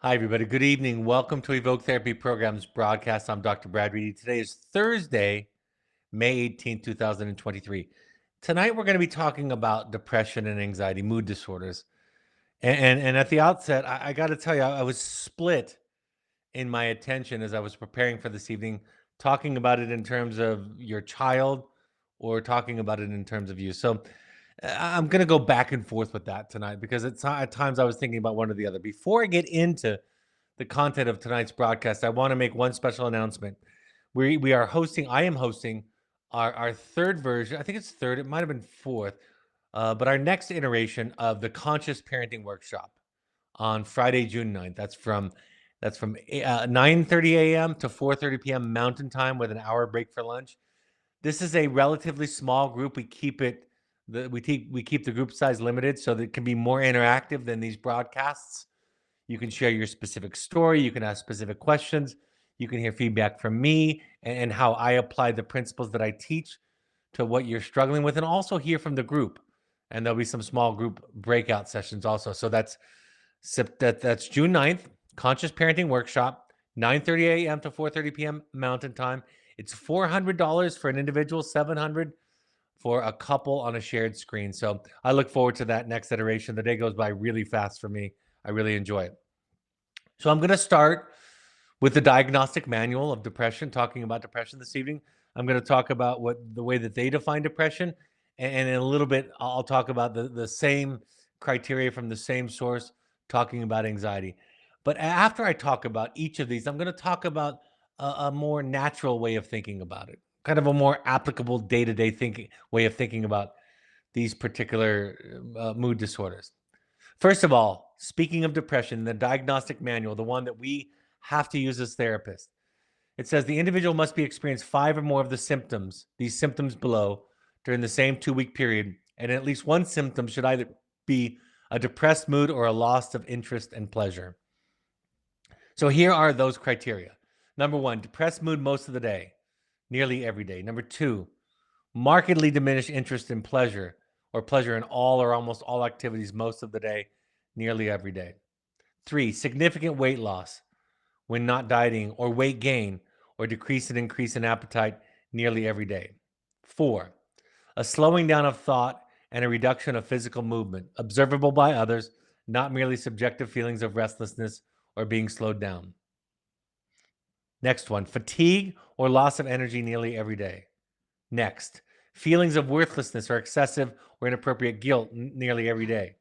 Hi, everybody. Good evening. Welcome to Evoke Therapy Program's broadcast. I'm Dr. Brad Reedy. Today is Thursday, May 18th, 2023. Tonight, we're going to be talking about depression and anxiety, mood disorders. And at the outset, I got to tell you, I was split in my attention as I was preparing for this evening, talking about it in terms of your child or talking about it in terms of you. So I'm going to go back and forth with that tonight because at times I was thinking about one or the other. Before I get into the content of tonight's broadcast, I want to make one special announcement. We are hosting, I am hosting our third version. I think it's third, it might have been fourth, but our next iteration of the Conscious Parenting Workshop on Friday, June 9th. That's from 9:30 a.m. to 4:30 p.m. Mountain Time with an hour break for lunch. This is a relatively small group. We keep the group size limited so that it can be more interactive than these broadcasts. You can share your specific story. You can ask specific questions. You can hear feedback from me and how I apply the principles that I teach to what you're struggling with, and also hear from the group. And there'll be some small group breakout sessions also. So that's June 9th, Conscious Parenting Workshop, 9:30 a.m. to 4:30 p.m. Mountain Time. It's $400 for an individual, $700 for a couple on a shared screen. So I look forward to that next iteration. The day goes by really fast for me. I really enjoy it. So I'm going to start with the diagnostic manual of depression, talking about depression this evening. I'm going to talk about the way that they define depression, and in a little bit, I'll talk about the same criteria from the same source, talking about anxiety. But after I talk about each of these, I'm going to talk about a more natural way of thinking about it, kind of a more applicable day-to-day thinking way of thinking about these particular mood disorders. First of all, speaking of depression, the diagnostic manual, the one that we have to use as therapists, it says the individual must be experienced 5 or more of these symptoms below, during the same 2-week period, and at least one symptom should either be a depressed mood or a loss of interest and pleasure. So here are those criteria. Number 1, depressed mood most of the day, nearly every day. Number 2, markedly diminished interest in pleasure or pleasure in all or almost all activities most of the day, nearly every day. 3, significant weight loss when not dieting, or weight gain or decrease and increase in appetite nearly every day. 4, a slowing down of thought and a reduction of physical movement, observable by others, not merely subjective feelings of restlessness or being slowed down. Next one, fatigue or loss of energy nearly every day. Next, feelings of worthlessness or excessive or inappropriate guilt nearly every day.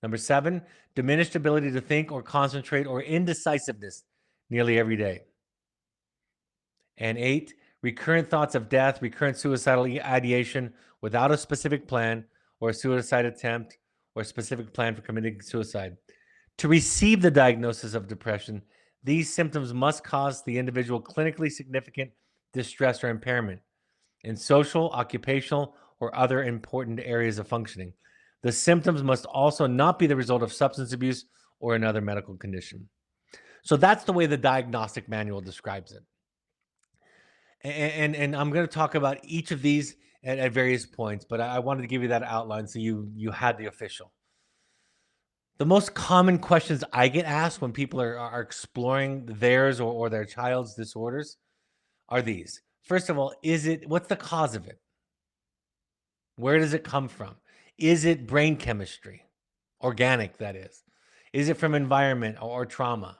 Number 7, diminished ability to think or concentrate or indecisiveness nearly every day. And 8, recurrent thoughts of death, recurrent suicidal ideation without a specific plan or a suicide attempt or a specific plan for committing suicide. To receive the diagnosis of depression, these symptoms must cause the individual clinically significant distress or impairment in social, occupational, or other important areas of functioning. The symptoms must also not be the result of substance abuse or another medical condition. So that's the way the diagnostic manual describes it. And I'm going to talk about each of these at various points, but I wanted to give you that outline so you had the official. The most common questions I get asked when people are exploring theirs or their child's disorders are these. First of all, what's the cause of it? Where does it come from? Is it brain chemistry? Organic, that is. Is it from environment or trauma?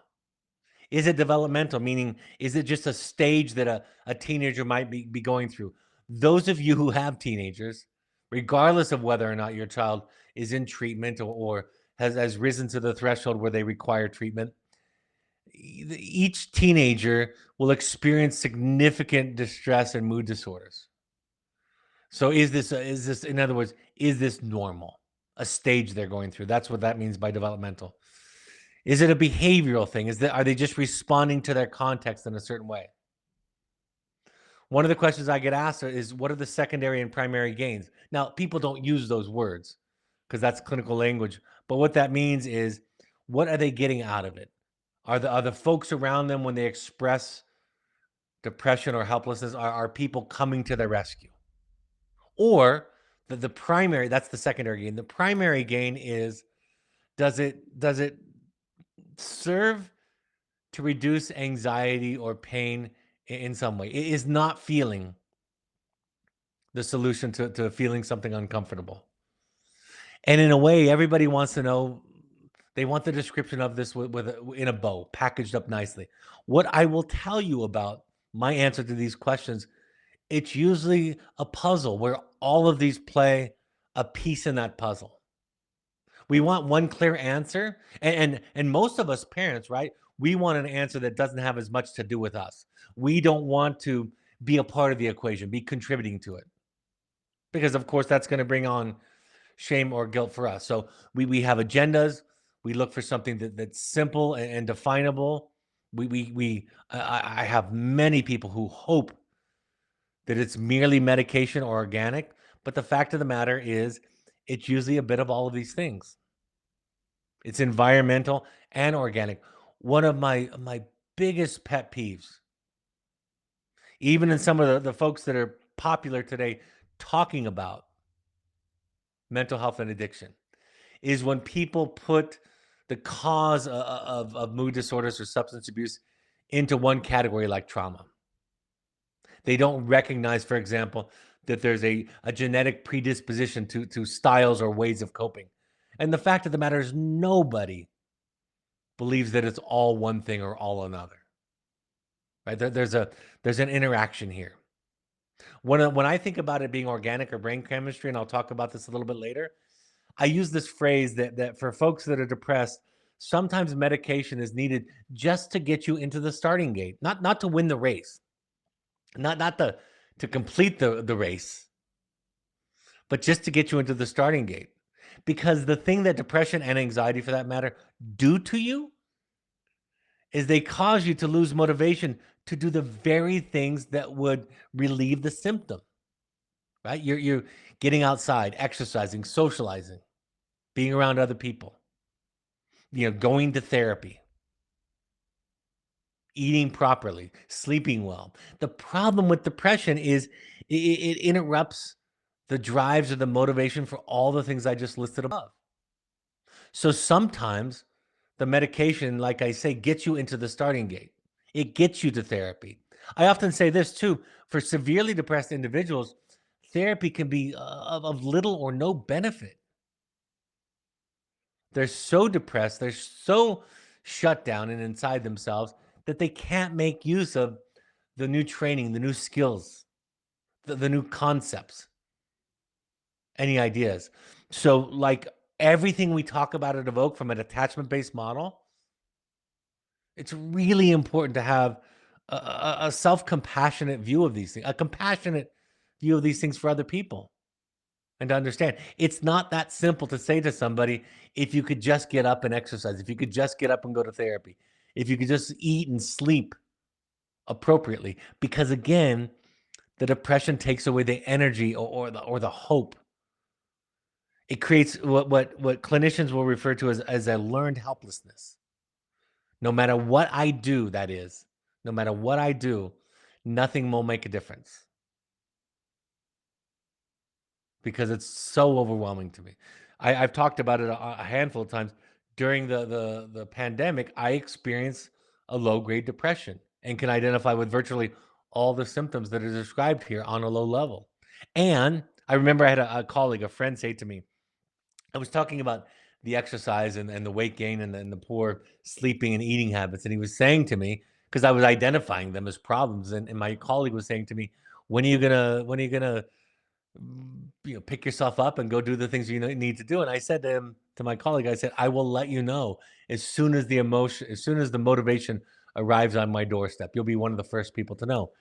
Is it developmental, meaning is it just a stage that a teenager might be going through? Those of you who have teenagers, regardless of whether or not your child is in treatment or has risen to the threshold where they require treatment, each teenager will experience significant distress and mood disorders. So is this, in other words, is this normal? A stage they're going through. That's what that means by developmental. Is it a behavioral thing? Are they just responding to their context in a certain way? One of the questions I get asked is, what are the secondary and primary gains? Now, people don't use those words because that's clinical language. But what that means is, what are they getting out of it? Are the folks around them, when they express depression or helplessness, are people coming to their rescue? Or the primary, that's the secondary gain. The primary gain is, does it serve to reduce anxiety or pain in some way. It is not feeling the solution to feeling something uncomfortable. And in a way, everybody wants to know, they want the description of this in a bow, packaged up nicely. What I will tell you about my answer to these questions, it's usually a puzzle where all of these play a piece in that puzzle. We want one clear answer, and most of us parents, right? We want an answer that doesn't have as much to do with us. We don't want to be a part of the equation, be contributing to it, because of course that's going to bring on shame or guilt for us. So we have agendas. We look for something that's simple and definable. I have many people who hope that it's merely medication or organic, but the fact of the matter is, it's usually a bit of all of these things. It's environmental and organic. One of my biggest pet peeves, even in some of the folks that are popular today talking about mental health and addiction, is when people put the cause of mood disorders or substance abuse into one category like trauma. They don't recognize, for example, that there's a genetic predisposition to styles or ways of coping. And the fact of the matter is, nobody believes that it's all one thing or all another. Right? There's an interaction here. When I think about it being organic or brain chemistry, and I'll talk about this a little bit later, I use this phrase that for folks that are depressed, sometimes medication is needed just to get you into the starting gate, not to win the race, not to complete the race, but just to get you into the starting gate. Because the thing that depression and anxiety, for that matter, do to you is they cause you to lose motivation to do the very things that would relieve the symptom. Right? You're getting outside, exercising, socializing, being around other people, going to therapy, eating properly, sleeping well. The problem with depression is it interrupts the drives or the motivation for all the things I just listed above. So sometimes the medication, like I say, gets you into the starting gate. It gets you to therapy. I often say this too, for severely depressed individuals, therapy can be of little or no benefit. They're so depressed, they're so shut down and inside themselves that they can't make use of the new training, the new skills, the new concepts, any ideas. So, like everything we talk about at Evoke from an attachment based model, it's really important to have a self compassionate view of these things, a compassionate view of these things for other people. And to understand, it's not that simple to say to somebody, if you could just get up and exercise, if you could just get up and go to therapy, if you could just eat and sleep appropriately. Because again, the depression takes away the energy or the hope. It creates what clinicians will refer to as a learned helplessness. No matter what I do, that is, no matter what I do, nothing will make a difference. Because it's so overwhelming to me. I've talked about it a handful of times. During the pandemic, I experienced a low-grade depression and can identify with virtually all the symptoms that are described here on a low level. And I remember I had a colleague, a friend say to me, I was talking about the exercise and the weight gain and the poor sleeping and eating habits, and he was saying to me, because I was identifying them as problems, and my colleague was saying to me, when are you gonna pick yourself up and go do the things you need to do. And I said to him, to my colleague, I said, I will let you know as soon as the motivation arrives on my doorstep. You'll be one of the first people to know.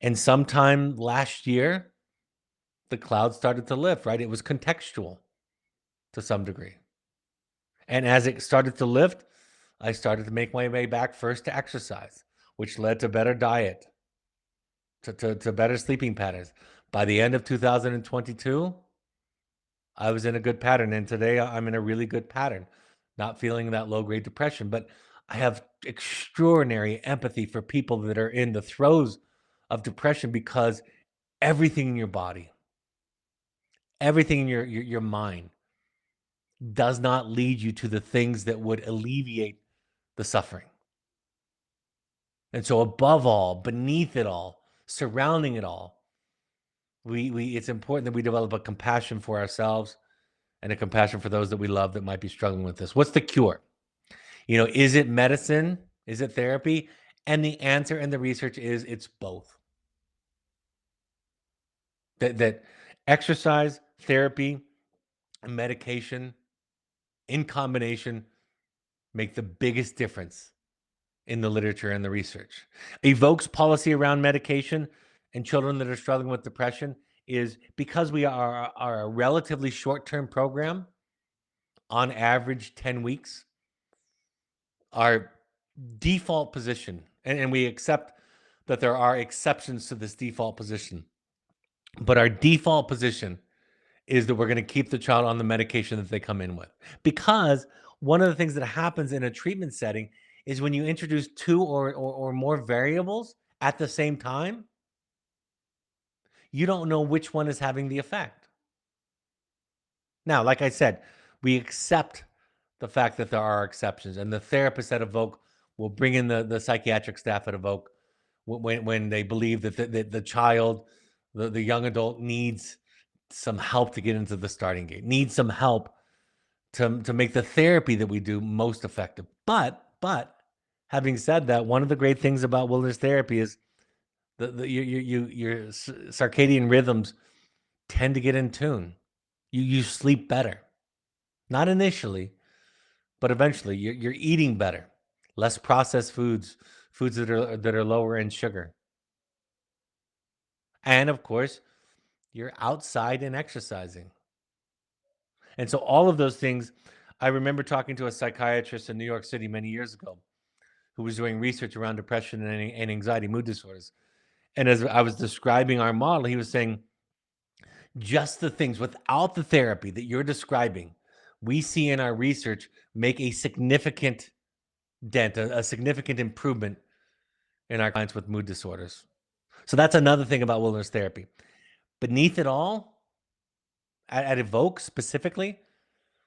And sometime last year, the cloud started to lift, right? It was contextual to some degree. And as it started to lift, I started to make my way back first to exercise, which led to better diet, to better sleeping patterns. By the end of 2022, I was in a good pattern, and today I'm in a really good pattern, not feeling that low grade depression. But I have extraordinary empathy for people that are in the throes of depression, because everything in your body, everything in your mind does not lead you to the things that would alleviate the suffering. And so above all, beneath it all, surrounding it all, it's important that we develop a compassion for ourselves and a compassion for those that we love that might be struggling with this. What's the cure? Is it medicine? Is it therapy? And the answer and the research is it's both. That exercise, therapy, and medication in combination make the biggest difference in the literature and the research. Evoke's policy around medication and children that are struggling with depression is because we are a relatively short-term program, on average 10 weeks, our default position, and we accept that there are exceptions to this default position, but our default position is that we're going to keep the child on the medication that they come in with. Because one of the things that happens in a treatment setting is when you introduce two or more variables at the same time, you don't know which one is having the effect. Now, like I said, we accept the fact that there are exceptions, and the therapists at Evoke will bring in the psychiatric staff at Evoke when they believe that the child, the young adult, needs some help to get into the starting gate, needs some help to make the therapy that we do most effective. But having said that, one of the great things about wilderness therapy is your circadian rhythms tend to get in tune. You sleep better, not initially, but eventually. You're eating better, less processed foods that are lower in sugar, and of course, you're outside and exercising. And so all of those things, I remember talking to a psychiatrist in New York City many years ago who was doing research around depression and anxiety, mood disorders. And as I was describing our model, he was saying, just the things without the therapy that you're describing, we see in our research make a significant dent, a significant improvement in our clients with mood disorders. So that's another thing about wilderness therapy. Beneath it all, at Evoke specifically,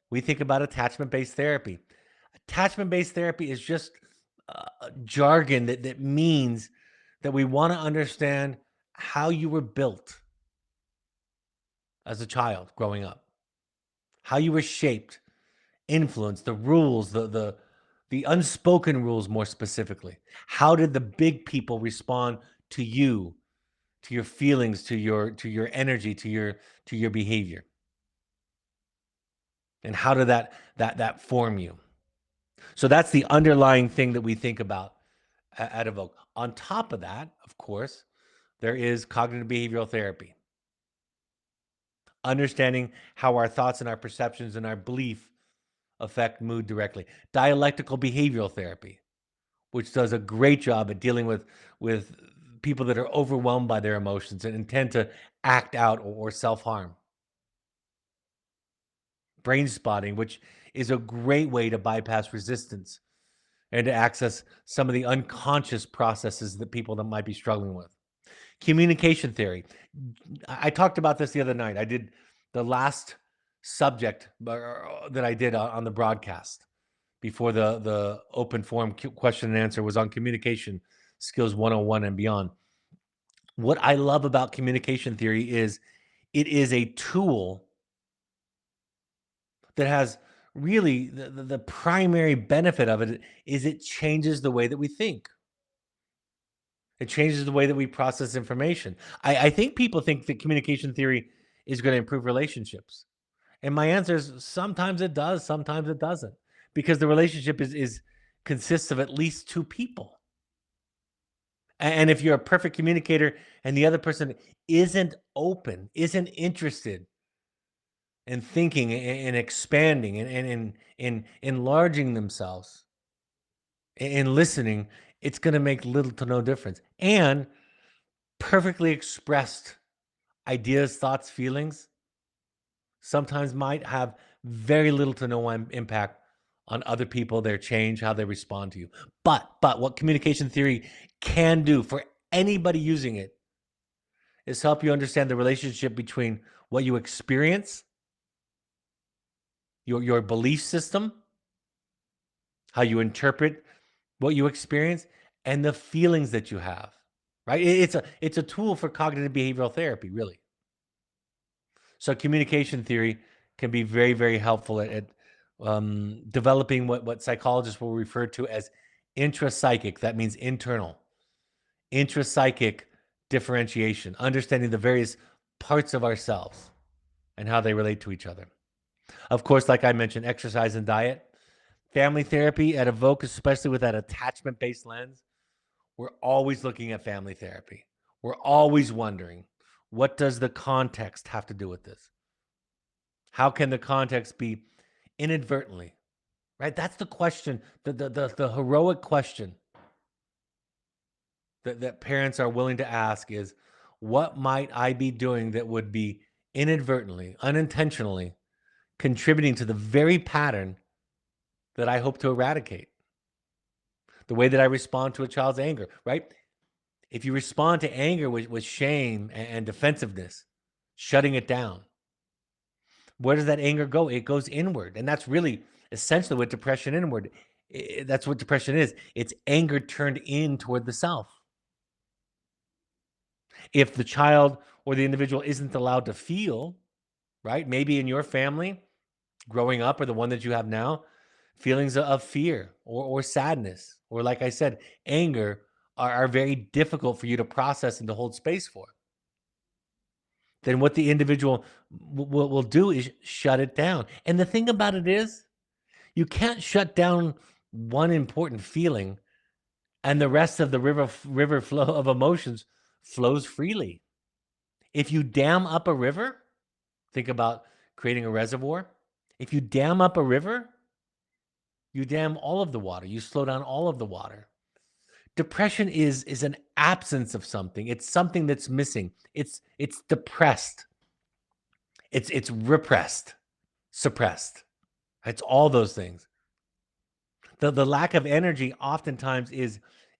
we think about attachment-based therapy. Attachment-based therapy is just jargon that means that we want to understand how you were built as a child growing up, how you were shaped, influenced, the rules, the unspoken rules more specifically. How did the big people respond to you, to your feelings, to your energy, to your behavior? And how did that form you? So that's the underlying thing that we think about at Evoke. On top of that, of course, there is cognitive behavioral therapy. Understanding how our thoughts and our perceptions and our belief affect mood directly. Dialectical behavioral therapy, which does a great job at dealing with people that are overwhelmed by their emotions and intend to act out or self-harm. Brain spotting, which is a great way to bypass resistance and to access some of the unconscious processes that people that might be struggling with. Communication theory. I talked about this the other night. I did the last subject that I did on the broadcast before the open forum question and answer was on communication skills 101 and beyond. What I love about communication theory is it is a tool that has really the primary benefit of it is it changes the way that we think. It changes the way that we process information. I think people think that communication theory is going to improve relationships. And my answer is sometimes it does, sometimes it doesn't. Because the relationship is consists of at least two people. And if you're a perfect communicator and the other person isn't open, isn't interested in thinking and expanding and in enlarging themselves, in listening, it's going to make little to no difference. And perfectly expressed ideas, thoughts, feelings sometimes might have very little to no impact on other people, their change, how they respond to you. But what communication theory can do for anybody using it is help you understand the relationship between what you experience, your belief system, how you interpret what you experience, and the feelings that you have, right? It's a tool for cognitive behavioral therapy, really. So communication theory can be very, very helpful at developing what psychologists will refer to as intrapsychic. That means internal. Intrapsychic differentiation, understanding the various parts of ourselves and how they relate to each other. Of course, like I mentioned, exercise and diet. Family therapy at Evoke, especially with that attachment-based lens, we're always looking at family therapy. We're always wondering, what does the context have to do with this? How can the context be inadvertently, right? That's the question, the heroic question that parents are willing to ask is, what might I be doing that would be inadvertently, unintentionally contributing to the very pattern that I hope to eradicate? The way that I respond to a child's anger, right? If you respond to anger with shame and defensiveness, shutting it down, where does that anger go? It goes inward. And that's really essentially what depression inward. That's what depression is. It's anger turned in toward the self. If the child or the individual isn't allowed to feel, right? Maybe in your family growing up or the one that you have now, feelings of fear or sadness, or like I said, anger are very difficult for you to process and to hold space for. Then what the individual will do is shut it down. And the thing about it is, you can't shut down one important feeling and the rest of the river flow of emotions flows freely. If you dam up a river, think about creating a reservoir. If you dam up a river, you dam all of the water. You slow down all of the water. Depression is an absence of something. It's something that's missing. It's depressed. It's repressed, suppressed. It's all those things. The lack of energy oftentimes is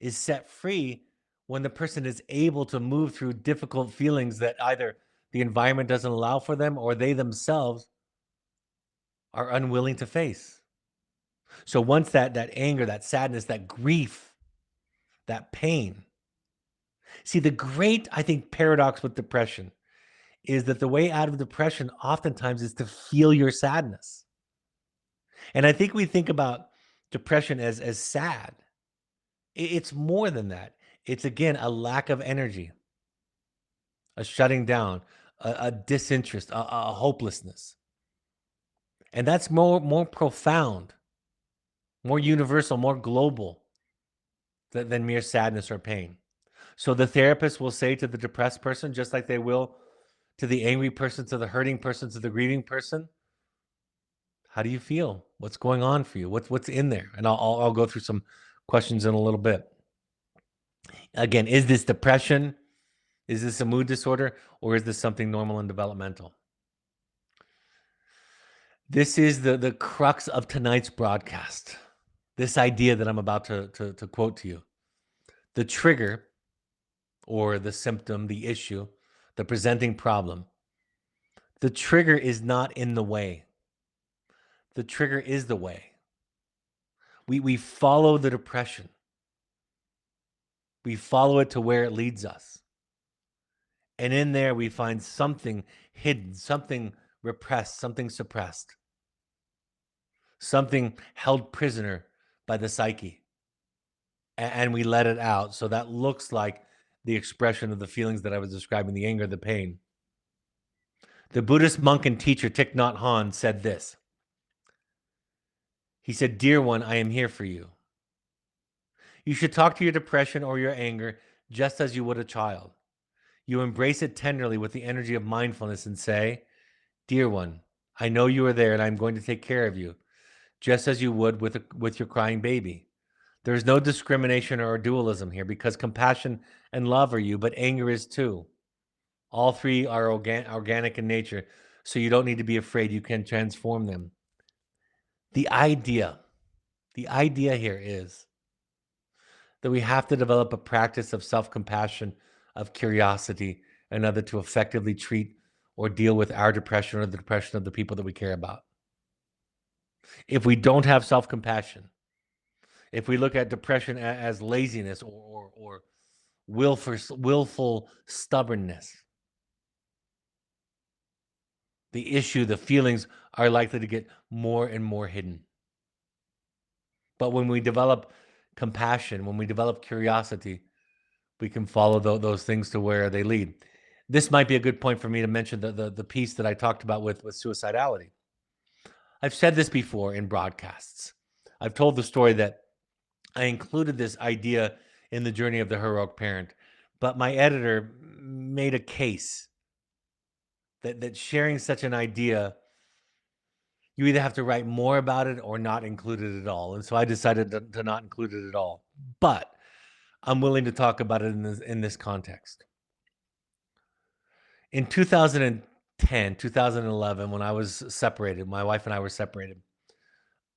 set free when the person is able to move through difficult feelings that either the environment doesn't allow for them or they themselves are unwilling to face. So once that anger, that sadness, that grief, that pain. See, the great, I think, paradox with depression is that the way out of depression oftentimes is to feel your sadness. And I think we think about depression as sad. It's more than that. It's, again, a lack of energy, a shutting down, a disinterest, a hopelessness. And that's more profound, more universal, more global than mere sadness or pain. So the therapist will say to the depressed person, just like they will to the angry person, to the hurting person, to the grieving person, how do you feel? What's going on for you? What's in there? And I'll go through some questions in a little bit. Again, is this depression? Is this a mood disorder? Or is this something normal and developmental? This is the crux of tonight's broadcast. This idea that I'm about to quote to you. The trigger or the symptom, the issue, the presenting problem. The trigger is not in the way. The trigger is the way. We follow the depression. We follow it to where it leads us. And in there we find something hidden, something repressed, something suppressed, something held prisoner by the psyche. And we let it out. So that looks like the expression of the feelings that I was describing, the anger, the pain. The Buddhist monk and teacher Thich Nhat Hanh said this. He said, "Dear one, I am here for you. You should talk to your depression or your anger just as you would a child. You embrace it tenderly with the energy of mindfulness and say, 'Dear one, I know you are there and I'm going to take care of you, just as you would with your crying baby. There is no discrimination or dualism here because compassion and love are you, but anger is too. All three are organic in nature, so you don't need to be afraid. You can transform them.'" The idea here is that we have to develop a practice of self-compassion, of curiosity, and other to effectively treat or deal with our depression or the depression of the people that we care about. If we don't have self-compassion, if we look at depression as laziness or willful stubbornness, the issue, the feelings are likely to get more and more hidden. But when we develop compassion, when we develop curiosity, we can follow those things to where they lead. This might be a good point for me to mention the piece that I talked about with suicidality. I've said this before in broadcasts. I've told the story that I included this idea in the journey of the heroic parent, but my editor made a case that sharing such an idea, you either have to write more about it or not include it at all. And so I decided to not include it at all. But I'm willing to talk about it in this context. In 2010, 2011, when I was separated, my wife and I were separated,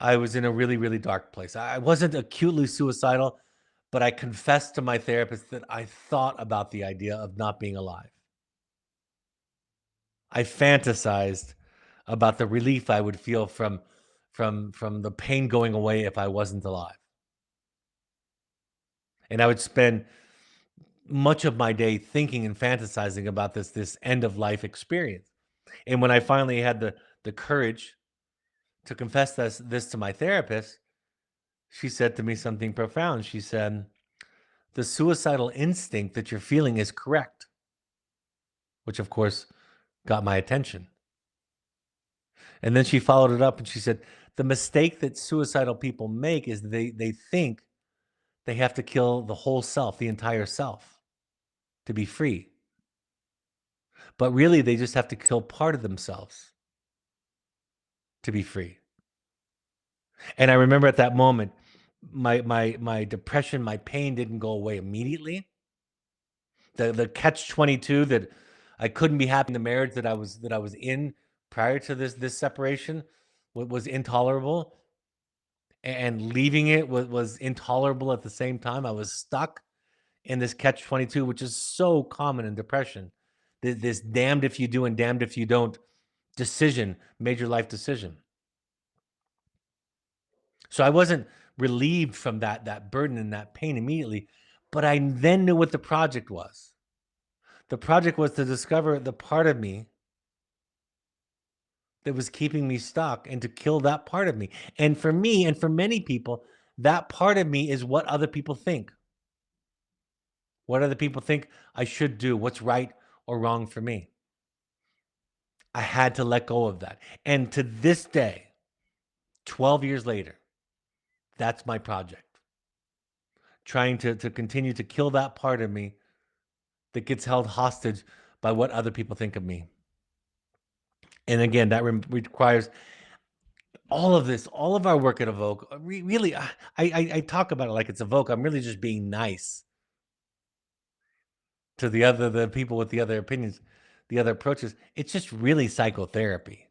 I was in a really, really dark place. I wasn't acutely suicidal, but I confessed to my therapist that I thought about the idea of not being alive. I fantasized about the relief I would feel from the pain going away if I wasn't alive. And I would spend much of my day thinking and fantasizing about this end of life experience. And when I finally had the courage to confess this to my therapist, she said to me something profound. She said, "The suicidal instinct that you're feeling is correct," which of course got my attention. And then she followed it up and she said, "The mistake that suicidal people make is they think they have to kill the whole self, the entire self, to be free. But really, they just have to kill part of themselves to be free." And I remember at that moment, my depression, my pain didn't go away immediately. The catch 22 that I couldn't be happy in the marriage that I was in prior to this separation was intolerable, and leaving it was intolerable at the same time. I was stuck in this catch 22, which is so common in depression. This damned if you do and damned if you don't decision, major life decision. So I wasn't relieved from that burden and that pain immediately, but I then knew what the project was. The project was to discover the part of me that was keeping me stuck and to kill that part of me. And for me and for many people, that part of me is what other people think. What other people think I should do, what's right or wrong for me. I had to let go of that. And to this day, 12 years later, that's my project. Trying to continue to kill that part of me that gets held hostage by what other people think of me. And again, that requires all of this, all of our work at Evoke. Really, I talk about it like it's Evoke. I'm really just being nice to the people with the other opinions, the other approaches. It's just really psychotherapy.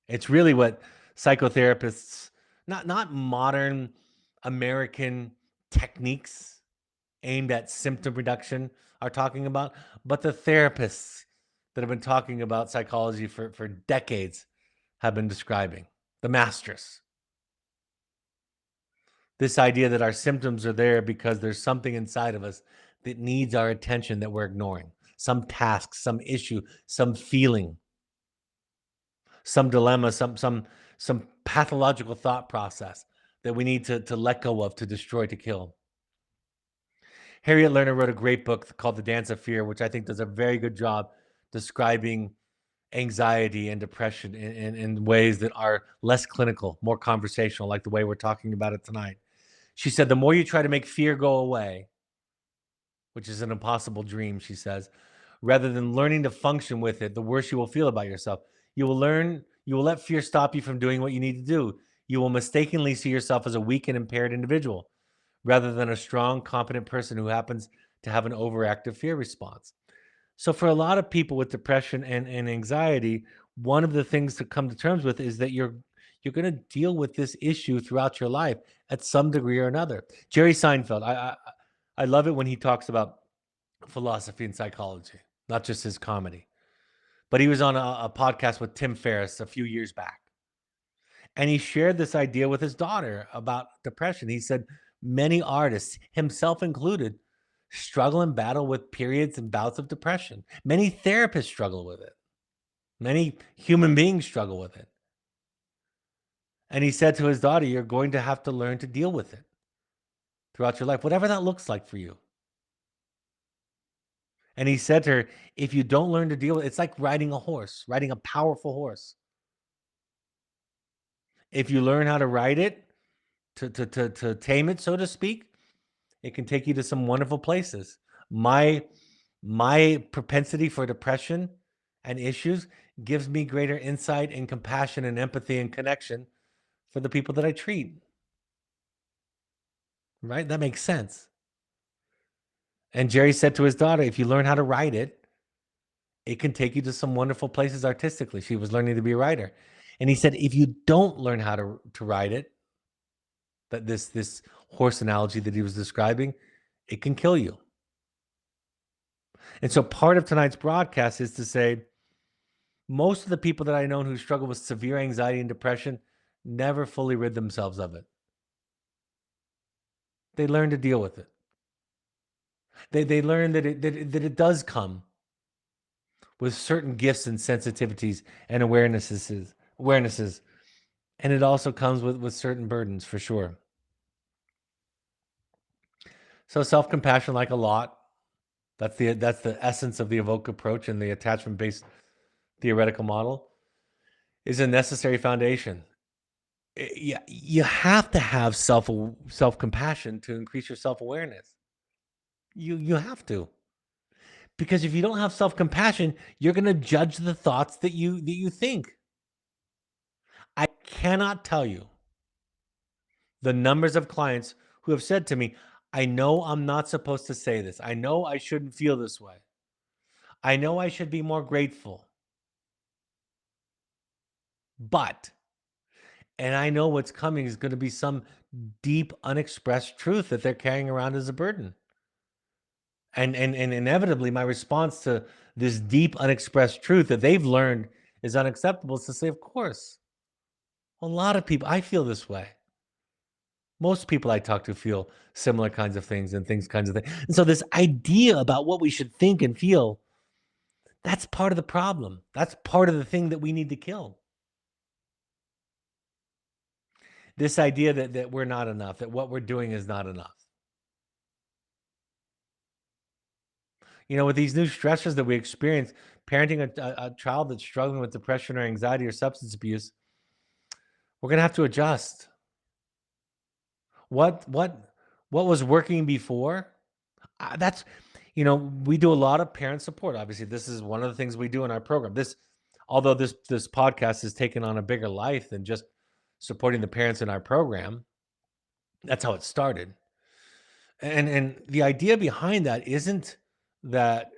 It's really what psychotherapists, not modern American techniques aimed at symptom reduction are talking about, but the therapists that have been talking about psychology for decades have been describing, the masters. This idea that our symptoms are there because there's something inside of us that needs our attention that we're ignoring. Some task, some issue, some feeling, some dilemma, some pathological thought process that we need to let go of, to destroy, to kill. Harriet Lerner wrote a great book called The Dance of Fear, which I think does a very good job describing anxiety and depression in ways that are less clinical, more conversational, like the way we're talking about it tonight. She said, the more you try to make fear go away, which is an impossible dream, she says, rather than learning to function with it, the worse you will feel about yourself. You will let fear stop you from doing what you need to do. You will mistakenly see yourself as a weak and impaired individual rather than a strong, competent person who happens to have an overactive fear response. So for a lot of people with depression and anxiety, one of the things to come to terms with is that you're going to deal with this issue throughout your life at some degree or another. Jerry Seinfeld, I love it when he talks about philosophy and psychology, not just his comedy. But he was on a podcast with Tim Ferriss a few years back. And he shared this idea with his daughter about depression. He said many artists, himself included, struggle and battle with periods and bouts of depression. Many therapists struggle with it. Many human beings struggle with it. And he said to his daughter, you're going to have to learn to deal with it throughout your life, whatever that looks like for you. And he said to her, if you don't learn to deal with it, it's like riding a horse, riding a powerful horse. If you learn how to ride it, to tame it, so to speak, it can take you to some wonderful places. My propensity for depression and issues gives me greater insight and compassion and empathy and connection for the people that I treat. Right? That makes sense. And Jerry said to his daughter, if you learn how to write it, it can take you to some wonderful places artistically. She was learning to be a writer. And he said, if you don't learn how to write it, that this horse analogy that he was describing, it can kill you. And so part of tonight's broadcast is to say, most of the people that I know who struggle with severe anxiety and depression never fully rid themselves of it. They learn to deal with it. They learn that it does come with certain gifts and sensitivities and awarenesses. And it also comes with certain burdens, for sure. So self-compassion, like a lot, that's the essence of the evoke approach and the attachment-based theoretical model, is a necessary foundation. Yeah, you have to have self-compassion to increase your self-awareness. You have to. Because if you don't have self-compassion, you're going to judge the thoughts that you think. I cannot tell you the numbers of clients who have said to me, I know I'm not supposed to say this. I know I shouldn't feel this way. I know I should be more grateful. But, and I know what's coming is going to be some deep, unexpressed truth that they're carrying around as a burden. And inevitably, my response to this deep, unexpressed truth that they've learned is unacceptable is to say, of course. A lot of people, I feel this way. Most people I talk to feel similar kinds of things and kinds of things. And so this idea about what we should think and feel, that's part of the problem. That's part of the thing that we need to kill. This idea that we're not enough, that what we're doing is not enough. You know, with these new stressors that we experience, parenting a child that's struggling with depression or anxiety or substance abuse, we're going to have to adjust. What was working before? That's, we do a lot of parent support. Obviously, this is one of the things we do in our program. Although this podcast has taken on a bigger life than just supporting the parents in our program, that's how it started. And the idea behind that isn't that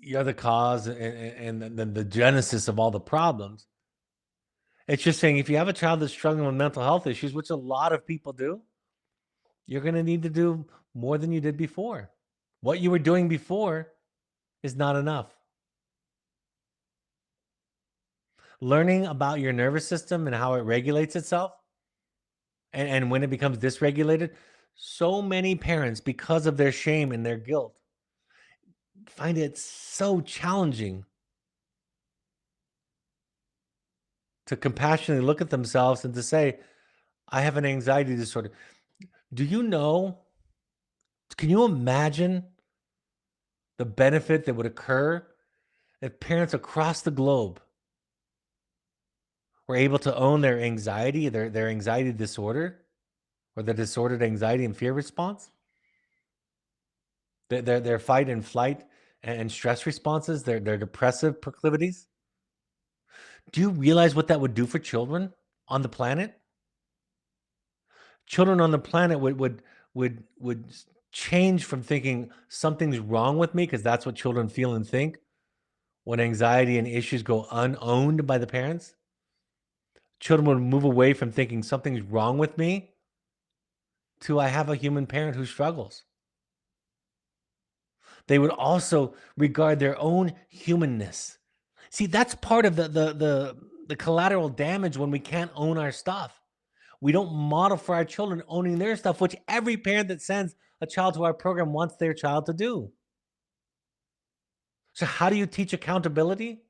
you're the cause and the genesis of all the problems. It's just saying if you have a child that's struggling with mental health issues, which a lot of people do, you're going to need to do more than you did before. What you were doing before is not enough. Learning about your nervous system and how it regulates itself, and when it becomes dysregulated, so many parents, because of their shame and their guilt, find it so challenging to compassionately look at themselves and to say, I have an anxiety disorder. Do you know? Can you imagine the benefit that would occur if parents across the globe were able to own their anxiety, their anxiety disorder, or the disordered anxiety and fear response, their fight and flight and stress responses, their depressive proclivities? Do you realize what that would do for children on the planet? Children on the planet would change from thinking something's wrong with me, because that's what children feel and think when anxiety and issues go unowned by the parents. Children would move away from thinking something's wrong with me to I have a human parent who struggles. They would also regard their own humanness. See, that's part of the the collateral damage when we can't own our stuff. We don't model for our children owning their stuff, which every parent that sends a child to our program wants their child to do. So how do you teach accountability?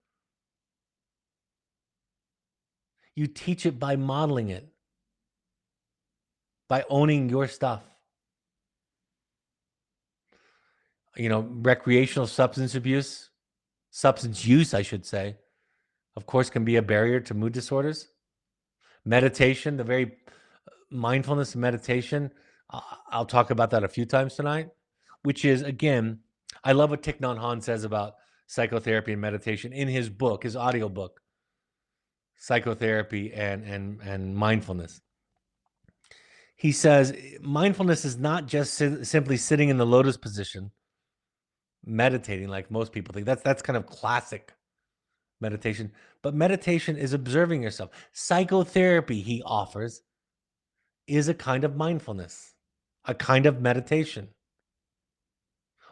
You teach it by modeling it, by owning your stuff. Recreational substance use, I should say, of course, can be a barrier to mood disorders. Meditation, the very mindfulness of meditation, I'll talk about that a few times tonight, which is, again, I love what Thich Nhat Hanh says about psychotherapy and meditation in his book, his audiobook, Psychotherapy and Mindfulness. He says mindfulness is not just simply sitting in the lotus position, meditating like most people think. That's kind of classic meditation. But meditation is observing yourself. Psychotherapy, he offers, is a kind of mindfulness, a kind of meditation.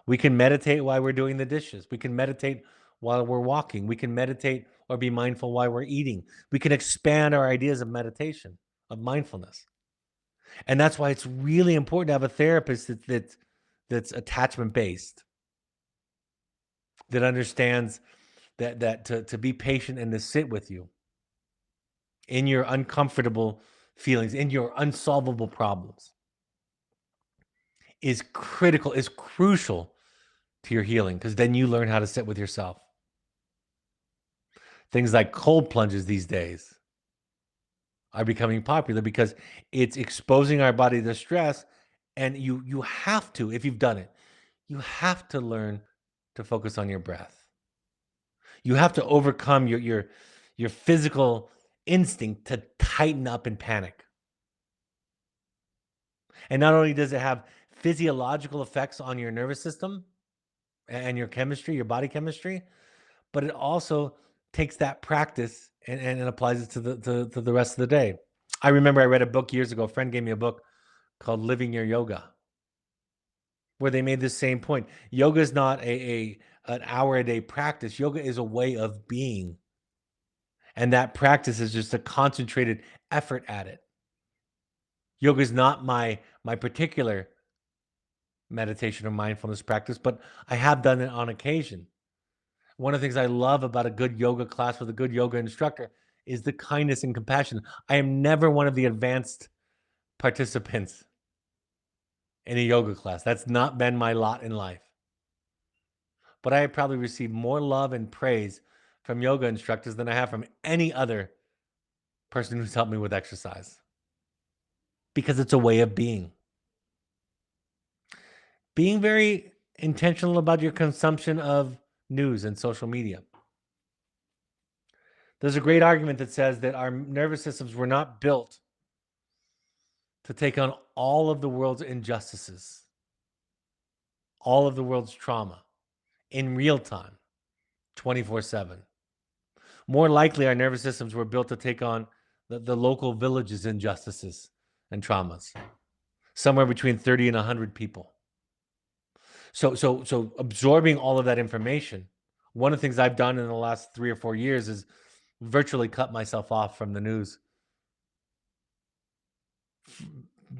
We can meditate while we're doing the dishes. We can meditate while we're walking. We can meditate or be mindful while we're eating. We can expand our ideas of meditation, of mindfulness. And that's why it's really important to have a therapist that's attachment based, that understands that to be patient and to sit with you in your uncomfortable feelings, in your unsolvable problems, is critical, is crucial to your healing, because then you learn how to sit with yourself. Things like cold plunges these days are becoming popular because it's exposing our body to stress, and you have to, if you've done it, you have to learn to focus on your breath. You have to overcome your physical instinct to tighten up and panic. And not only does it have physiological effects on your nervous system and your chemistry, your body chemistry, but it also takes that practice and applies it to the rest of the day. I remember I read a book years ago. A friend gave me a book called Living Your Yoga, where they made this same point. Yoga is not an hour a day practice. Yoga is a way of being. And that practice is just a concentrated effort at it. Yoga is not my particular meditation or mindfulness practice, but I have done it on occasion. One of the things I love about a good yoga class with a good yoga instructor is the kindness and compassion. I am never one of the advanced participants in a yoga class. That's not been my lot in life. But I have probably received more love and praise from yoga instructors than I have from any other person who's helped me with exercise, because it's a way of being. Being very intentional about your consumption of news and social media. There's a great argument that says that our nervous systems were not built to take on all of the world's injustices, all of the world's trauma in real time, 24/7. More likely, our nervous systems were built to take on the local village's injustices and traumas, somewhere between 30 and 100 people. So absorbing all of that information, one of the things I've done in the last 3 or 4 years is virtually cut myself off from the news,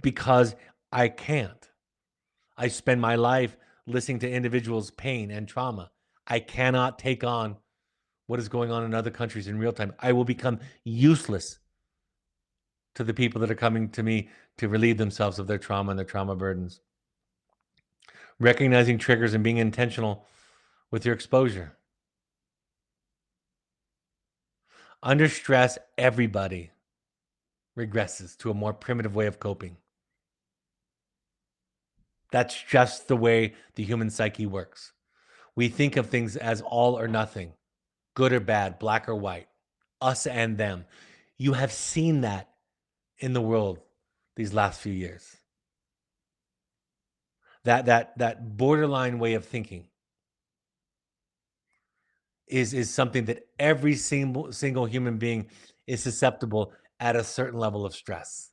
because I can't. I spend my life listening to individuals' pain and trauma. I cannot take on what is going on in other countries in real time. I will become useless to the people that are coming to me to relieve themselves of their trauma and their trauma burdens. Recognizing triggers and being intentional with your exposure. Under stress, everybody regresses to a more primitive way of coping. That's just the way the human psyche works. We think of things as all or nothing, good or bad, black or white, us and them. You have seen that in the world these last few years. That borderline way of thinking is something that every single human being is susceptible at a certain level of stress.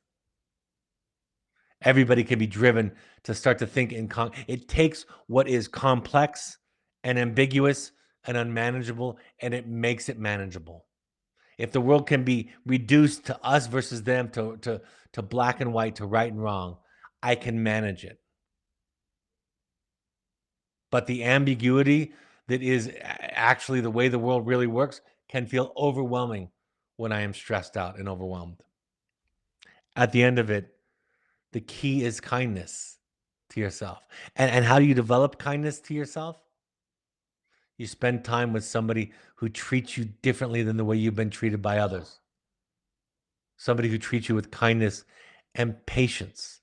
Everybody can be driven to start to think in it takes what is complex and ambiguous and unmanageable, and it makes it manageable. if the world can be reduced to us versus them, to black and white, to right and wrong, I can manage it. But the ambiguity that is actually the way the world really works can feel overwhelming when I am stressed out and overwhelmed. At the end of it, the key is kindness to yourself. And how do you develop kindness to yourself? You spend time with somebody who treats you differently than the way you've been treated by others. Somebody who treats you with kindness and patience,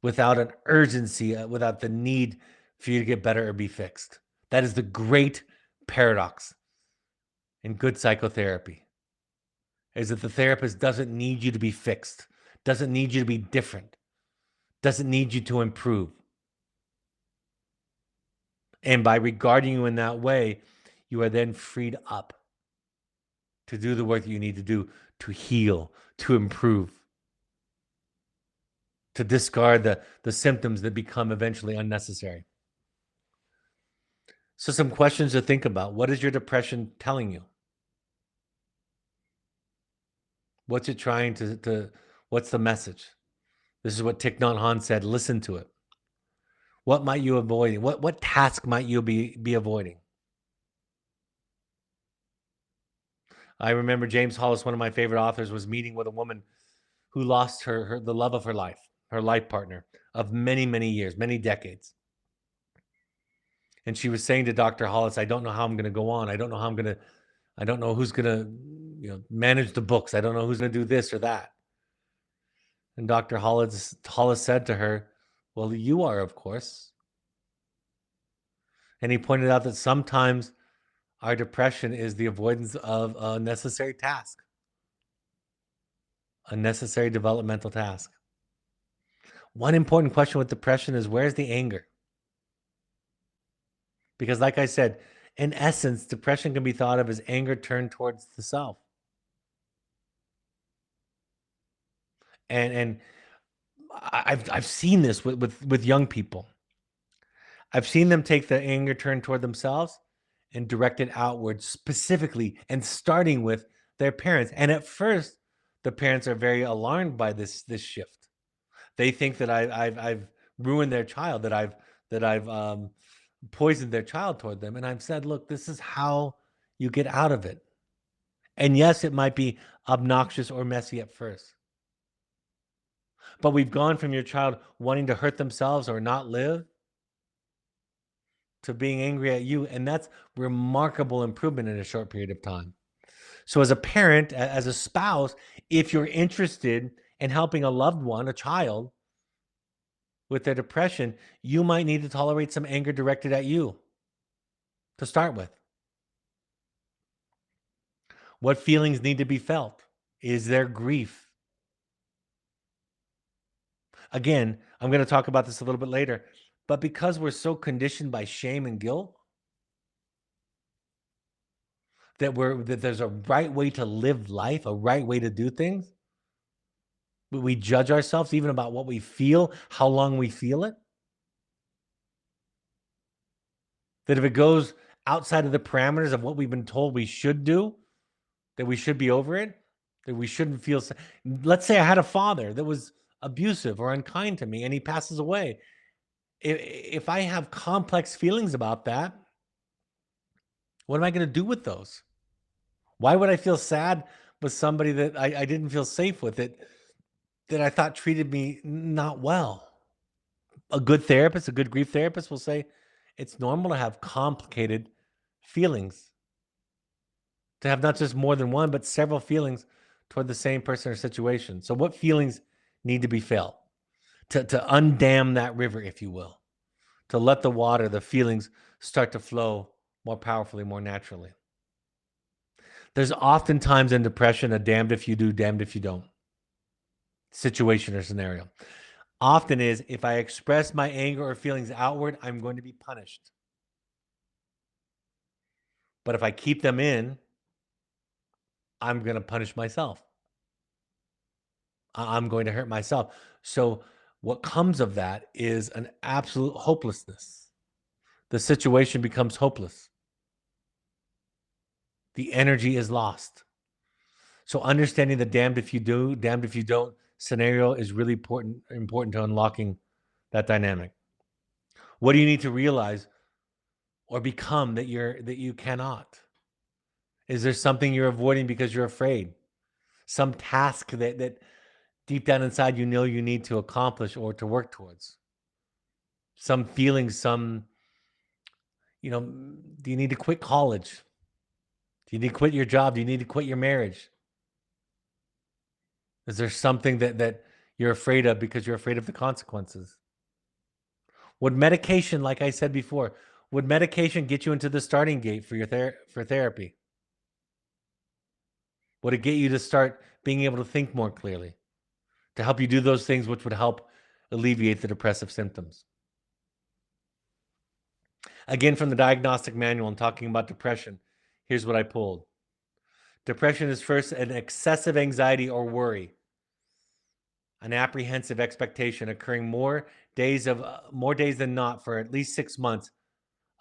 without an urgency, without the need for you to get better or be fixed. That is the great paradox in good psychotherapy, is that the therapist doesn't need you to be fixed, doesn't need you to be different, doesn't need you to improve. And by regarding you in that way, you are then freed up to do the work that you need to do, to heal, to improve, to discard the symptoms that become eventually unnecessary. So some questions to think about. What is your depression telling you? What's it trying to what's the message? This is what Thich Nhat Hanh said, listen to it. What might you avoid? What task might you be avoiding? I remember James Hollis, one of my favorite authors, was meeting with a woman who lost the love of her life partner of many, many years, many decades. And she was saying to Dr. Hollis, I don't know how I'm going to go on. I don't know who's going to, manage the books. I don't know who's going to do this or that. And Dr. Hollis said to her, well, you are, of course. And he pointed out that sometimes our depression is the avoidance of a necessary task, a necessary developmental task. One important question with depression is, where's the anger? Because like I said, in essence, depression can be thought of as anger turned towards the self. And I've seen this with young people. I've seen them take the anger turned toward themselves and direct it outward specifically, and starting with their parents. And at first, the parents are very alarmed by this shift. They think that I've ruined their child, that I've poisoned their child toward them. And I've said, look, this is how you get out of it. And yes, it might be obnoxious or messy at first. But we've gone from your child wanting to hurt themselves or not live to being angry at you. And that's remarkable improvement in a short period of time. So as a parent, as a spouse, if you're interested in helping a loved one, a child, with their depression, you might need to tolerate some anger directed at you to start with. What feelings need to be felt? Is there grief? Again, I'm going to talk about this a little bit later, but because we're so conditioned by shame and guilt, that there's a right way to live life, a right way to do things, we judge ourselves even about what we feel, how long we feel it. That if it goes outside of the parameters of what we've been told we should do, that we should be over it, that we shouldn't feel. Let's say I had a father that was abusive or unkind to me and he passes away. If I have complex feelings about that, what am I going to do with those? Why would I feel sad with somebody that I didn't feel safe with, that I thought treated me not well? A good therapist, a good grief therapist will say, it's normal to have complicated feelings, to have not just more than one, but several feelings toward the same person or situation. So what feelings need to be felt to undam that river, if you will, to let the water, the feelings start to flow more powerfully, more naturally? There's oftentimes in depression a damned if you do, damned if you don't situation or scenario. Often is, if I express my anger or feelings outward, I'm going to be punished. But if I keep them in, I'm going to punish myself. I'm going to hurt myself. So what comes of that is an absolute hopelessness. The situation becomes hopeless. The energy is lost. So understanding the damned if you do, damned if you don't scenario is really important to unlocking that dynamic. What do you need to realize or become that you cannot? Is there something you're avoiding because you're afraid? Some task that deep down inside you know you need to accomplish or to work towards? Some feelings, do you need to quit college? Do you need to quit your job? Do you need to quit your marriage? Is there something that you're afraid of because you're afraid of the consequences? Would medication, like I said before, would medication get you into the starting gate for for therapy? Would it get you to start being able to think more clearly, to help you do those things which would help alleviate the depressive symptoms? Again, from the diagnostic manual, I'm talking about depression. Here's what I pulled. Depression is first an excessive anxiety or worry, an apprehensive expectation occurring more days than not for at least 6 months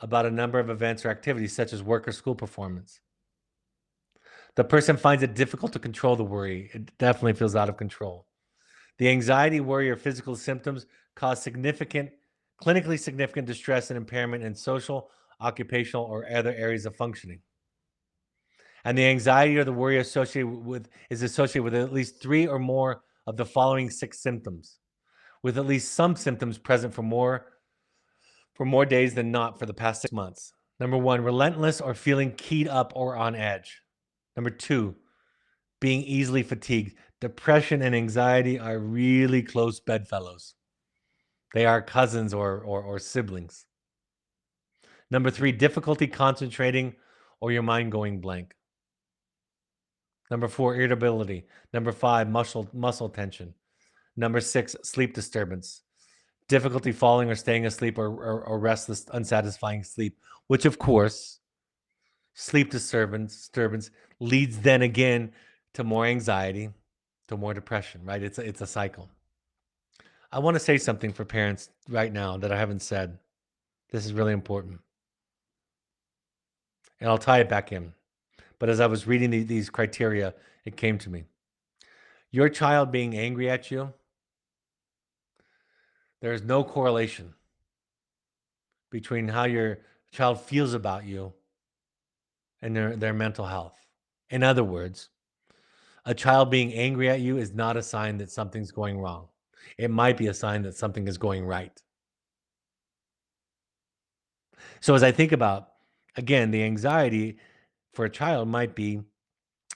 about a number of events or activities such as work or school performance. The person finds it difficult to control the worry. It definitely feels out of control. The anxiety, worry, or physical symptoms cause clinically significant distress and impairment in social, occupational, or other areas of functioning. And the anxiety or the worry is associated with at least 3 or more of the following 6 symptoms, with at least some symptoms present for more days than not for the past 6 months. Number 1, relentless or feeling keyed up or on edge. Number 2, being easily fatigued. Depression and anxiety are really close bedfellows. They are cousins or siblings. Number 3, difficulty concentrating or your mind going blank. Number 4, irritability. Number 5, muscle tension. Number 6, sleep disturbance. Difficulty falling or staying asleep or restless, unsatisfying sleep, which of course, sleep disturbance leads then again to more anxiety, to more depression, right? It's a cycle. I want to say something for parents right now that I haven't said. This is really important. And I'll tie it back in. But as I was reading these criteria, it came to me. Your child being angry at you, there is no correlation between how your child feels about you and their mental health. In other words, a child being angry at you is not a sign that something's going wrong. It might be a sign that something is going right. So as I think about, again, the anxiety for a child might be,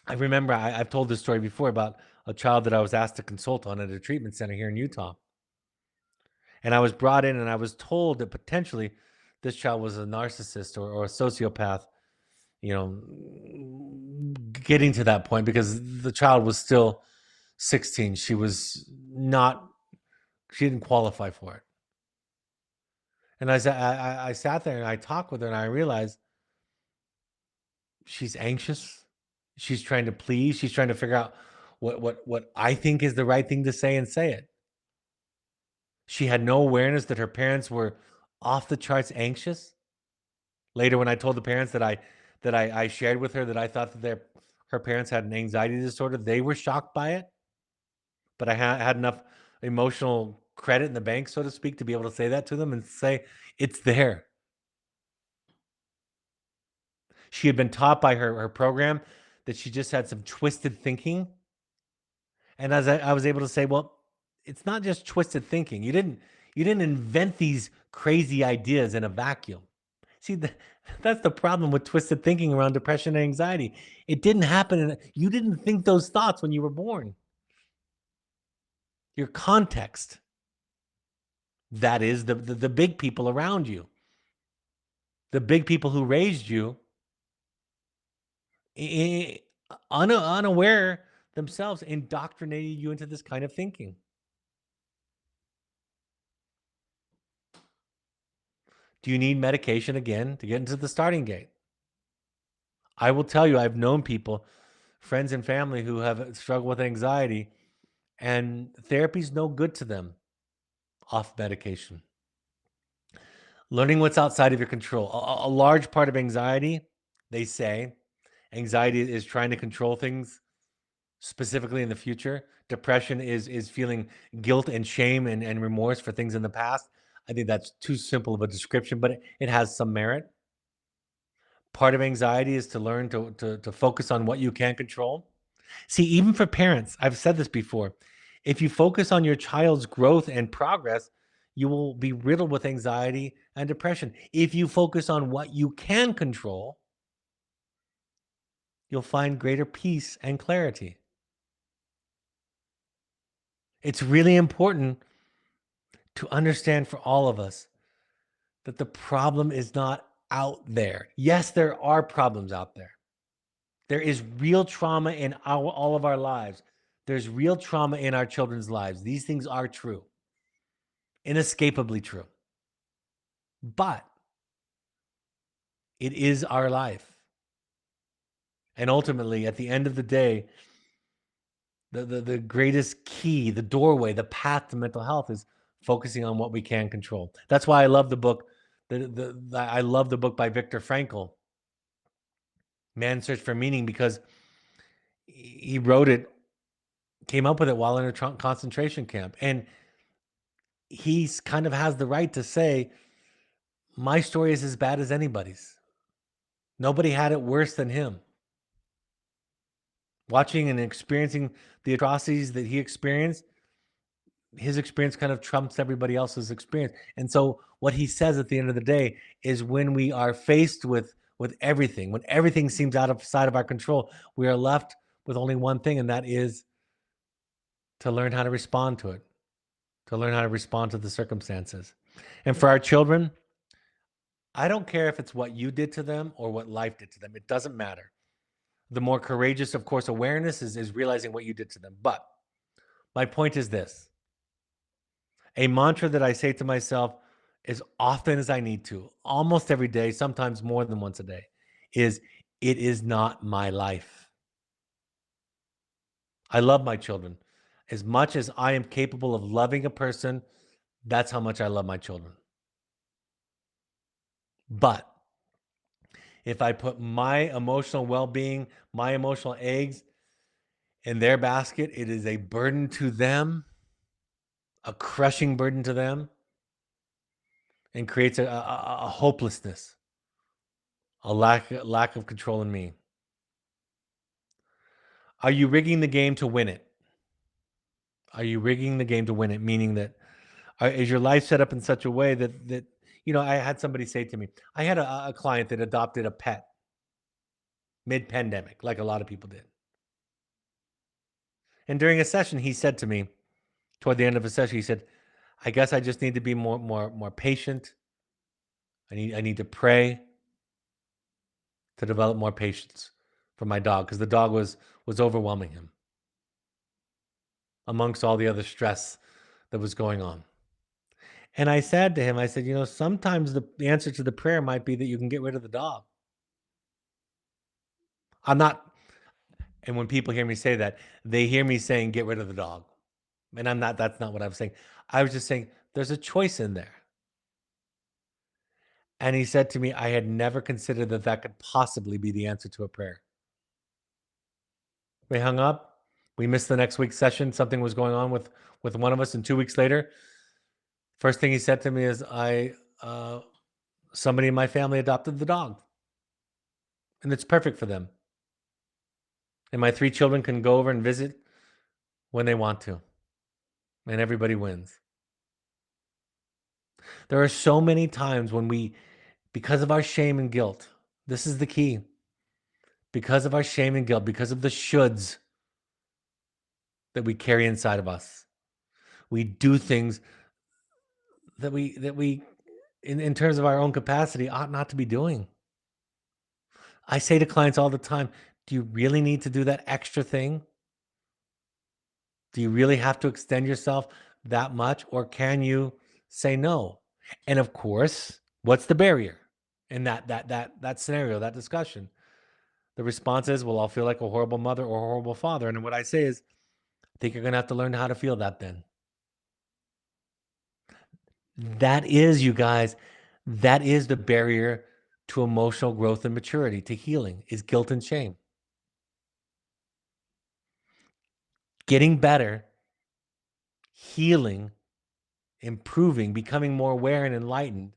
I remember I've told this story before about a child that I was asked to consult on at a treatment center here in Utah. And I was brought in and I was told that potentially this child was a narcissist or a sociopath, getting to that point because the child was still 16. She didn't qualify for it. And I sat there and I talked with her and I realized she's anxious. She's trying to please. She's trying to figure out what I think is the right thing to say and say it. She had no awareness that her parents were off the charts anxious. Later, when I told the parents that I shared with her that I thought that her parents had an anxiety disorder, they were shocked by it. But I had enough emotional credit in the bank, so to speak, to be able to say that to them and say it's there. She had been taught by her program that she just had some twisted thinking. And as I was able to say, well, it's not just twisted thinking. You didn't invent these crazy ideas in a vacuum. See, that's the problem with twisted thinking around depression and anxiety. It didn't happen. You didn't think those thoughts when you were born. Your context, that is the big people around you, the big people who raised you, unaware themselves, indoctrinated you into this kind of thinking. Do you need medication again to get into the starting gate? I will tell you, I've known people, friends and family who have struggled with anxiety, and therapy's no good to them off medication. Learning what's outside of your control. A large part of anxiety, they say, anxiety is trying to control things specifically in the future. Depression is feeling guilt and shame and remorse for things in the past. I think that's too simple of a description, but it has some merit. Part of anxiety is to learn to focus on what you can control. See, even for parents, I've said this before, if you focus on your child's growth and progress, you will be riddled with anxiety and depression. If you focus on what you can control, you'll find greater peace and clarity. It's really important to understand for all of us that the problem is not out there. Yes, there are problems out there. There is real trauma in all of our lives. There's real trauma in our children's lives. These things are true, inescapably true. But it is our life. And ultimately, at the end of the day, the greatest key, the doorway, the path to mental health is focusing on what we can control. That's why I love the book. I love the book by Viktor Frankl, Man's Search for Meaning, because he wrote it, came up with it while in a concentration camp. And he's kind of has the right to say, my story is as bad as anybody's. Nobody had it worse than him. Watching and experiencing the atrocities that he experienced, his experience kind of trumps everybody else's experience. And so what he says at the end of the day is, when we are faced with everything, when everything seems outside of our control, we are left with only one thing, and that is to learn how to respond to it, to learn how to respond to the circumstances. And for our children, I don't care if it's what you did to them or what life did to them. It doesn't matter. The more courageous, of course, awareness is realizing what you did to them. But my point is this: a mantra that I say to myself as often as I need to, almost every day, sometimes more than once a day, is, it is not my life. I love my children. As much as I am capable of loving a person, that's how much I love my children. But if I put my emotional well-being, my emotional eggs in their basket, it is a burden to them, a crushing burden to them, and creates a hopelessness, a lack of control in me. Are you rigging the game to win it? Are you rigging the game to win it? Meaning that, is your life set up in such a way that I had somebody say to me, I had a client that adopted a pet mid-pandemic, like a lot of people did. And during a session, he said to me, toward the end of a session, he said, I guess I just need to be more patient. I need to pray to develop more patience for my dog, because the dog was overwhelming him amongst all the other stress that was going on. And I said to him, I said, sometimes the answer to the prayer might be that you can get rid of the dog. I'm not, and when people hear me say that, they hear me saying, get rid of the dog. And that's not what I was saying. I was just saying, there's a choice in there. And he said to me, I had never considered that could possibly be the answer to a prayer. We hung up. We missed the next week's session. Something was going on with one of us. And 2 weeks later, first thing he said to me is, somebody in my family adopted the dog, and it's perfect for them. And my 3 children can go over and visit when they want to, and everybody wins. There are so many times when we, because of our shame and guilt, this is the key. Because of our shame and guilt, because of the shoulds that we carry inside of us, we do things that we in terms of our own capacity ought not to be doing. I say to clients all the time, do you really need to do that extra thing? Do you really have to extend yourself that much, or can you say no? And of course, what's the barrier in that scenario, that discussion? The response is, well, I'll feel like a horrible mother or a horrible father. And what I say is, I think you're going to have to learn how to feel that then. That is, you guys, that is the barrier to emotional growth and maturity, to healing, is guilt and shame. getting better, healing, improving, becoming more aware and enlightened,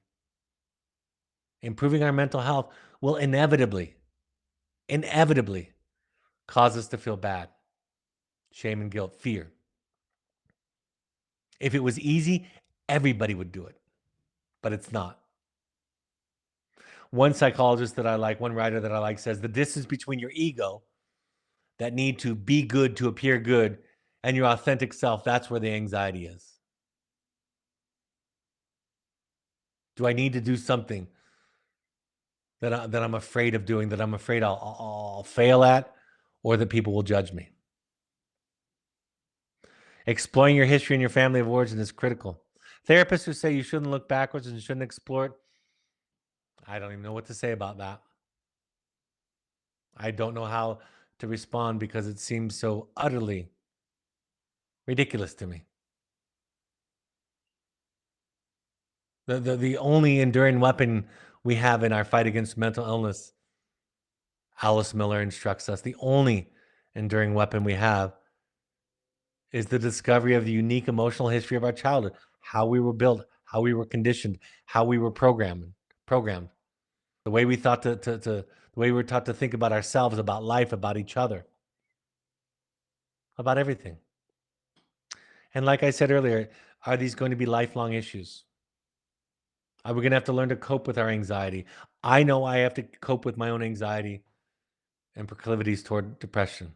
improving our mental health will inevitably cause us to feel bad, shame and guilt, fear. If it was easy, everybody would do it, but it's not. One psychologist that I like, one writer that I like says the distance between your ego that need to be good to appear good and your authentic self, that's where the anxiety is. Do I need to do something that I'm afraid of doing, that I'm afraid I'll fail at, or that people will judge me? Exploring your history and your family of origin is critical. Therapists who say you shouldn't look backwards and you shouldn't explore it, I don't even know what to say about that. I don't know how to respond because it seems so utterly ridiculous to me. The only enduring weapon we have in our fight against mental illness, Alice Miller instructs us, the only enduring weapon we have is the discovery of the unique emotional history of our childhood, how we were built, how we were conditioned, how we were programmed, the way we thought the way we were taught to think about ourselves, about life, about each other, about everything. And like I said earlier, are these going to be lifelong issues? Are we going to have to learn to cope with our anxiety? I know I have to cope with my own anxiety and proclivities toward depression.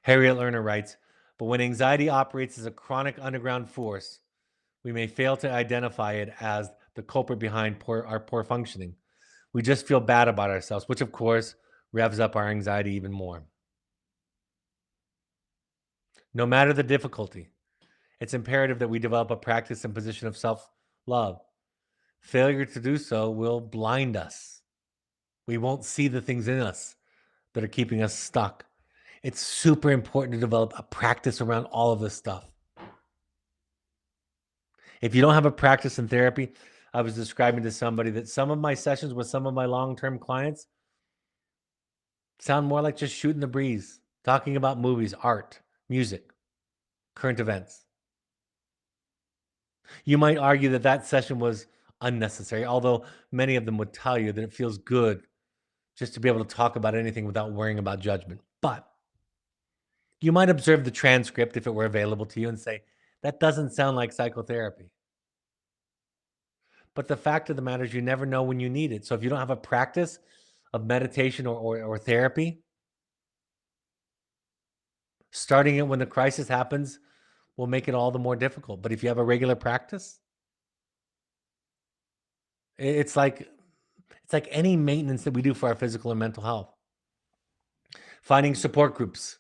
Harriet Lerner writes, but when anxiety operates as a chronic underground force, we may fail to identify it as the culprit behind our poor functioning. We just feel bad about ourselves, which of course revs up our anxiety even more. No matter the difficulty, it's imperative that we develop a practice and position of self-love. Failure to do so will blind us. We won't see the things in us that are keeping us stuck. It's super important to develop a practice around all of this stuff. If you don't have a practice in therapy, I was describing to somebody that some of my sessions with some of my long-term clients sound more like just shooting the breeze, talking about movies, art, music, current events. You might argue that that session was unnecessary, although many of them would tell you that it feels good just to be able to talk about anything without worrying about judgment. But you might observe the transcript if it were available to you and say, that doesn't sound like psychotherapy. But the fact of the matter is you never know when you need it. So if you don't have a practice of meditation or therapy, starting it when the crisis happens will make it all the more difficult. But if you have a regular practice, it's like any maintenance that we do for our physical and mental health. Finding support groups,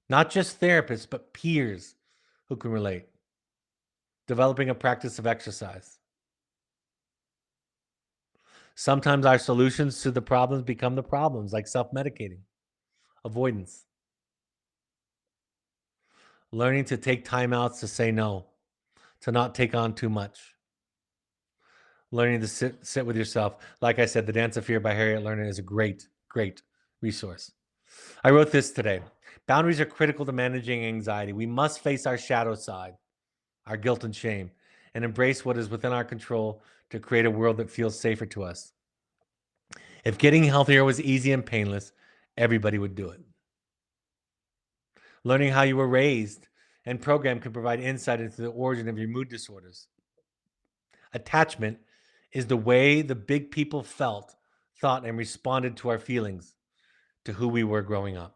not just therapists, but peers who can relate. Developing a practice of exercise. Sometimes our solutions to the problems become the problems, like self-medicating, avoidance. Learning to take timeouts to say no, to not take on too much. Learning to sit with yourself. Like I said, The Dance of Fear by Harriet Lerner is a great resource. I wrote this today. Boundaries are critical to managing anxiety. We must face our shadow side, our guilt and shame, and embrace what is within our control to create a world that feels safer to us. If getting healthier was easy and painless, everybody would do it. Learning how you were raised and programmed can provide insight into the origin of your mood disorders. Attachment is the way the big people felt, thought, and responded to our feelings, to who we were growing up.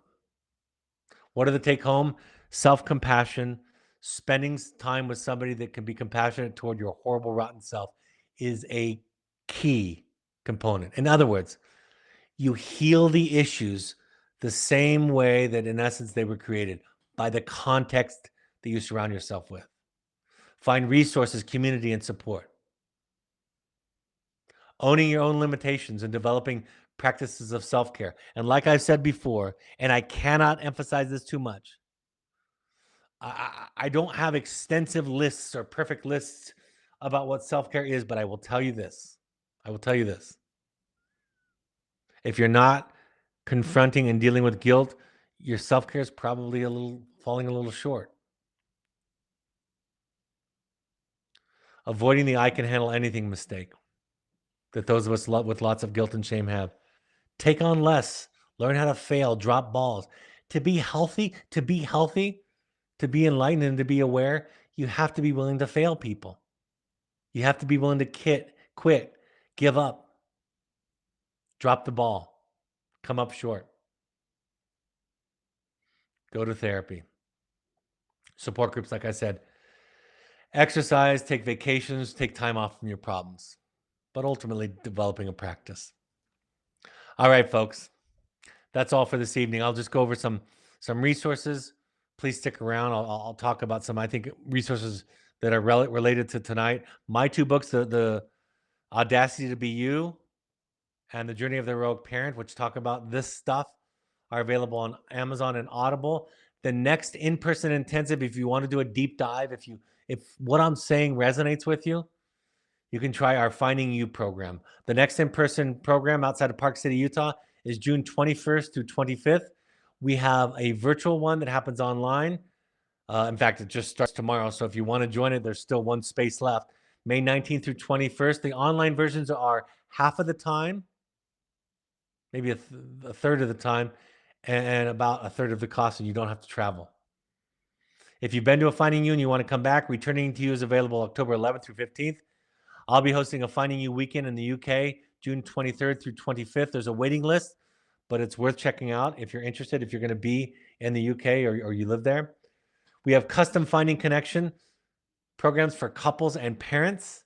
What are the take home? Self-compassion, spending time with somebody that can be compassionate toward your horrible, rotten self is a key component. In other words, you heal the issues the same way that in essence they were created, by the context that you surround yourself with. Find resources, community, and support. Owning your own limitations and developing practices of self-care. And like I've said before, and I cannot emphasize this too much, I don't have extensive lists or perfect lists about what self-care is, but I will tell you this. If you're not confronting and dealing with guilt, your self-care is probably a little falling a little short. Avoiding the I can handle anything mistake that those of us with lots of guilt and shame have. Take on less, learn how to fail, drop balls. To be healthy, to be enlightened and to be aware, you have to be willing to fail, people. You have to be willing to quit, give up, drop the ball, come up short. Go to therapy. Support groups, like I said. Exercise, take vacations, take time off from your problems, but ultimately developing a practice. All right, folks, that's all for this evening. I'll just go over some resources. Please stick around. I'll talk about some, I think, resources that are related to tonight. My two books, the Audacity to Be You and The Journey of the Heroic Parent, which talk about this stuff, are available on Amazon and Audible. The next in-person intensive, if you want to do a deep dive, if what I'm saying resonates with you, you can try our Finding You program. The next in-person program outside of Park City, Utah is June 21st through 25th. We have a virtual one that happens online. In fact, it just starts tomorrow. So if you want to join it, there's still one space left. May 19th through 21st. The online versions are half of the time, maybe a third of the time, and about a third of the cost, and you don't have to travel. If you've been to a Finding You and you want to come back, Returning to You is available October 11th through 15th. I'll be hosting a Finding You weekend in the UK, June 23rd through 25th. There's a waiting list, but it's worth checking out if you're interested, if you're going to be in the UK or you live there. We have custom Finding Connection programs for couples and parents.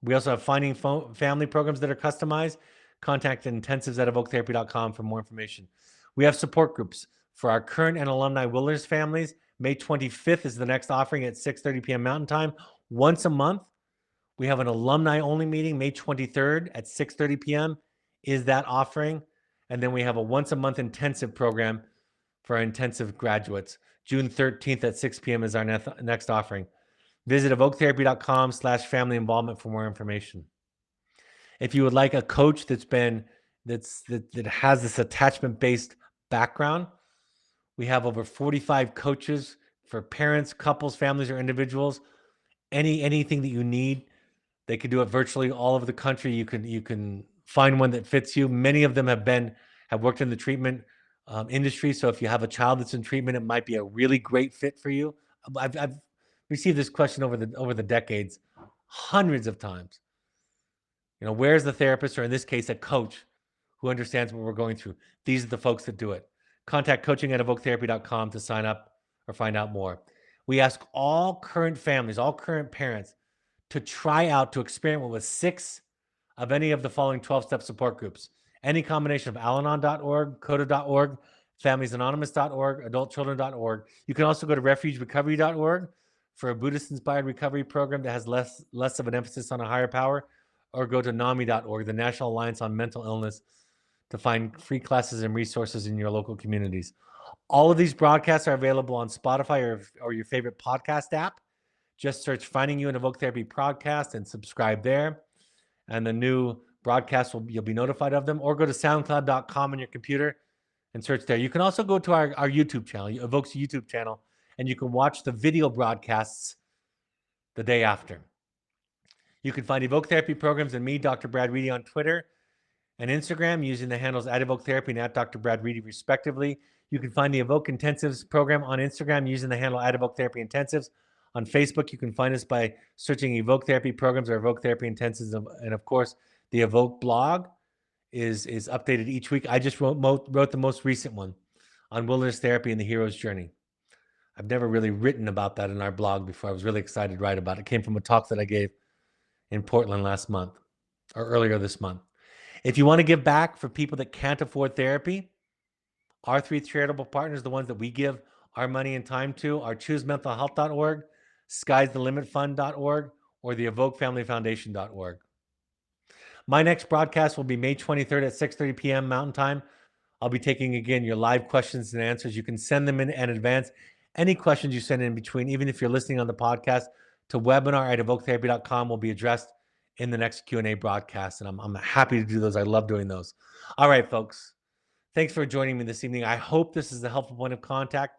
We also have Finding Family programs that are customized. Contact intensives at evoketherapy.com for more information. We have support groups for our current and alumni Wilderness families. May 25th is the next offering at 6:30 p.m. Mountain Time. Once a month, we have an alumni-only meeting. May 23rd at 6:30 p.m. is that offering. And then we have a once-a-month intensive program for our intensive graduates. June 13th at 6 p.m. is our next offering. Visit evoketherapy.com/family involvement for more information. If you would like a coach that has this attachment-based background, we have over 45 coaches for parents, couples, families, or individuals. Anything that you need, they can do it virtually all over the country. You can find one that fits you. Many of them have worked in the treatment industry. So if you have a child that's in treatment, it might be a really great fit for you. I've received this question over the decades, hundreds of times. Where's the therapist, or in this case, a coach who understands what we're going through? These are the folks that do it. Contact coaching@evoketherapy.com to sign up or find out more. We ask all current families, all current parents, to try out, to experiment with 6 of any of the following 12-step support groups. Any combination of Al-Anon.org, CODA.org, FamiliesAnonymous.org, AdultChildren.org. You can also go to RefugeRecovery.org for a Buddhist-inspired recovery program that has less of an emphasis on a higher power, or go to NAMI.org, the National Alliance on Mental Illness, to find free classes and resources in your local communities. All of these broadcasts are available on Spotify or your favorite podcast app. Just search Finding You and Evoke Therapy podcast and subscribe there. And the new broadcasts, you'll be notified of them. Or go to soundcloud.com on your computer and search there. You can also go to our YouTube channel, Evoke's YouTube channel, and you can watch the video broadcasts the day after. You can find Evoke Therapy programs and me, Dr. Brad Reedy, on Twitter and Instagram using the handles @EvokeTherapy and @Dr. Brad Reedy, respectively. You can find the Evoke Intensives program on Instagram using the handle @EvokeTherapy Intensives. On Facebook, you can find us by searching Evoke Therapy programs or Evoke Therapy Intensives. And of course, the Evoke blog is updated each week. I just wrote the most recent one on wilderness therapy and the hero's journey. I've never really written about that in our blog before. I was really excited to write about it. It came from a talk that I gave in Portland last month, or earlier this month. If you want to give back for people that can't afford therapy, our 3 charitable partners, the ones that we give our money and time to, are ChooseMentalHealth.org, Sky'sTheLimitFund.org, or the EvokeFamilyFoundation.org. My next broadcast will be May 23rd at 6:30 p.m. Mountain Time. I'll be taking, again, your live questions and answers. You can send them in advance. Any questions you send in between, even if you're listening on the podcast, to webinar@evoketherapy.com will be addressed in the next Q&A broadcast. And I'm happy to do those. I love doing those. All right, folks. Thanks for joining me this evening. I hope this is a helpful point of contact.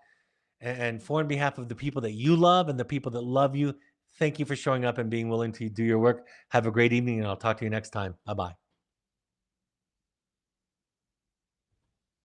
And for on behalf of the people that you love and the people that love you, thank you for showing up and being willing to do your work. Have a great evening, and I'll talk to you next time. Bye bye.